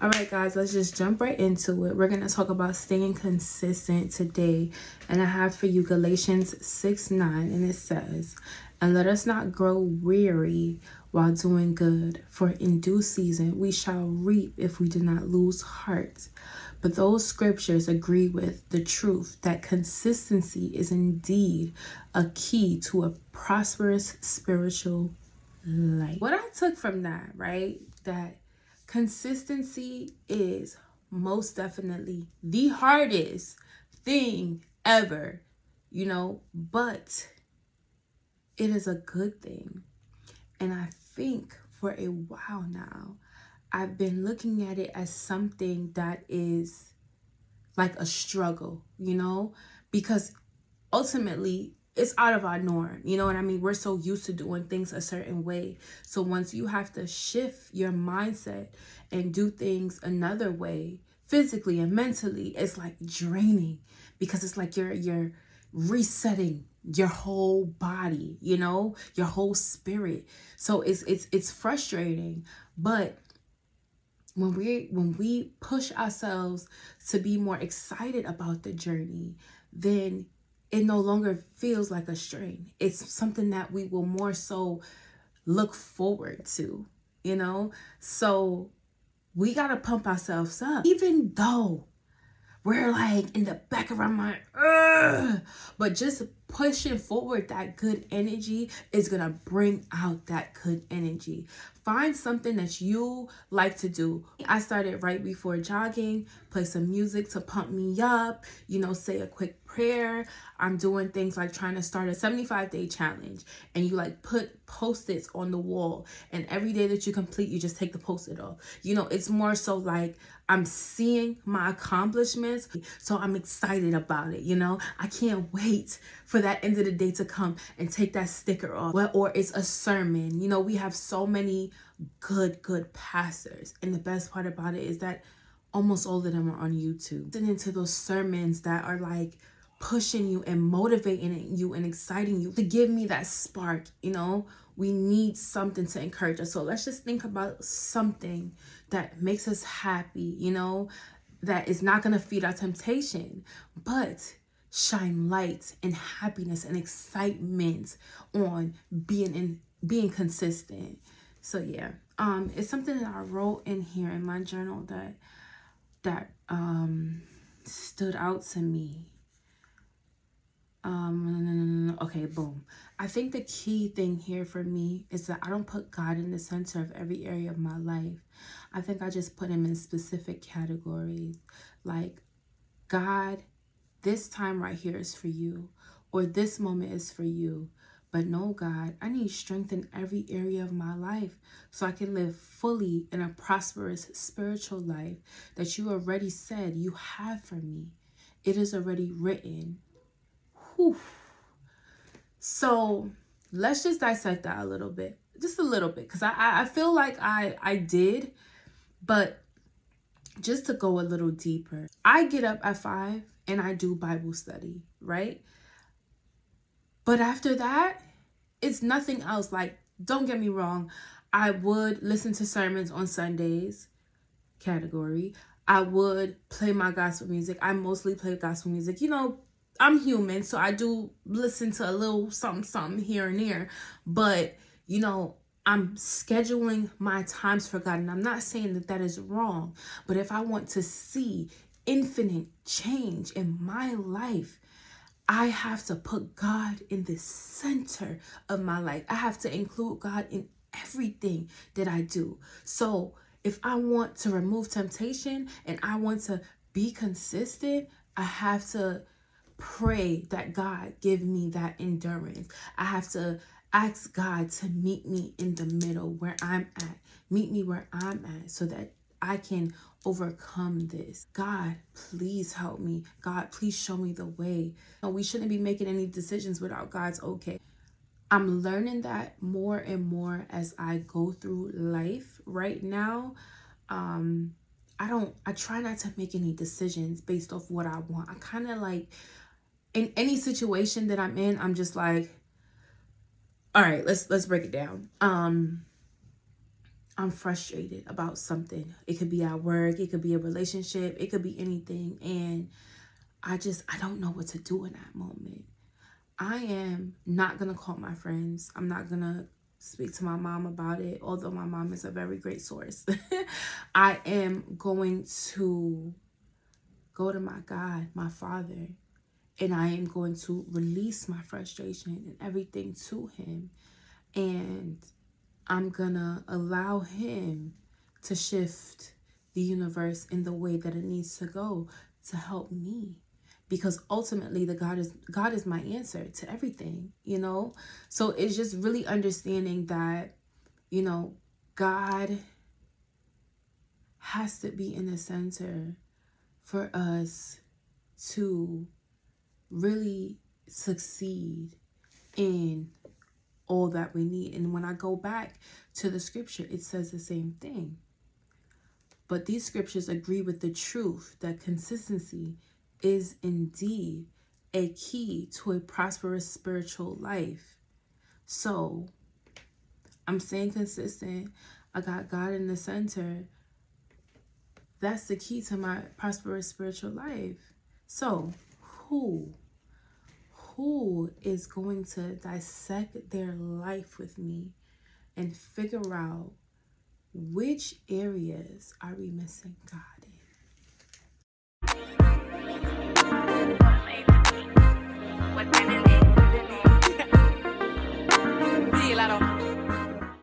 All right, guys, let's just jump right into it. We're going to talk about staying consistent today. And I have for you Galatians 6:9, and it says, "And let us not grow weary while doing good, for in due season we shall reap if we do not lose heart." But those scriptures agree with the truth that consistency is indeed a key to a prosperous spiritual life. What I took from that, right, that consistency is most definitely the hardest thing ever, but it is a good thing. And I think for a while now, I've been looking at it as something that is like a struggle, because ultimately it's out of our norm. You know what I mean? We're so used to doing things a certain way. So once you have to shift your mindset and do things another way, physically and mentally, it's like draining, because it's like you're resetting your whole body, your whole spirit. So it's frustrating, but when we push ourselves to be more excited about the journey, then it no longer feels like a strain. It's something that we will more so look forward to, So we got to pump ourselves up, even though we're like in the back of our mind, ugh, but just pushing forward that good energy is going to bring out that good energy. Find something that you like to do. I started right before jogging, play some music to pump me up, say a quick prayer. I'm doing things like trying to start a 75-day challenge, and you like put post-its on the wall, and every day that you complete, you just take the post-it off. It's more so like I'm seeing my accomplishments, so I'm excited about it. I can't wait for that end of the day to come and take that sticker off. Well, or it's a sermon. We have so many good pastors, and the best part about it is that almost all of them are on YouTube. Listening to those sermons that are like pushing you and motivating you and exciting you to give me that spark. We need something to encourage us. So let's just think about something that makes us happy, that is not going to feed our temptation, but shine light and happiness and excitement on being consistent. So yeah, it's something that I wrote in here in my journal that stood out to me. Okay, boom. I think the key thing here for me is that I don't put God in the center of every area of my life. I think I just put him in specific categories. Like, God, this time right here is for you, or this moment is for you. But no, God, I need strength in every area of my life so I can live fully in a prosperous spiritual life that you already said you have for me. It is already written. Whew. So let's just dissect that a little bit, just a little bit, because I feel like I did, but just to go a little deeper, I get up at 5 and I do Bible study, right? But after that, it's nothing else. Like, don't get me wrong, I would listen to sermons on Sundays, category. I would play my gospel music. I mostly play gospel music. I'm human, so I do listen to a little something here and there. But, I'm scheduling my times for God. And I'm not saying that is wrong. But if I want to see infinite change in my life, I have to put God in the center of my life. I have to include God in everything that I do. So if I want to remove temptation and I want to be consistent, I have to pray that God give me that endurance. I have to ask God to meet me in the middle where I'm at. Meet me where I'm at so that I can overcome this. God, please help me. God, please show me the way. No, we shouldn't be making any decisions without God's okay. I'm learning that more and more as I go through life right now. I try not to make any decisions based off what I want. I kind of like, in any situation that I'm in, I'm just like, all right, let's break it down. I'm frustrated about something. It could be at work, it could be a relationship, it could be anything. And I don't know what to do in that moment. I am not going to call my friends. I'm not going to speak to my mom about it, although my mom is a very great source. I am going to go to my God, my Father, and I am going to release my frustration and everything to him. And I'm gonna allow him to shift the universe in the way that it needs to go to help me, because ultimately God is my answer to everything, you know. So it's just really understanding that, you know, God has to be in the center for us to really succeed in all that we need. And when I go back to the scripture, it says the same thing. But these scriptures agree with the truth that consistency is indeed a key to a prosperous spiritual life. So I'm staying consistent. I got God in the center. That's the key to my prosperous spiritual life. So who is going to dissect their life with me and figure out which areas are we missing God in?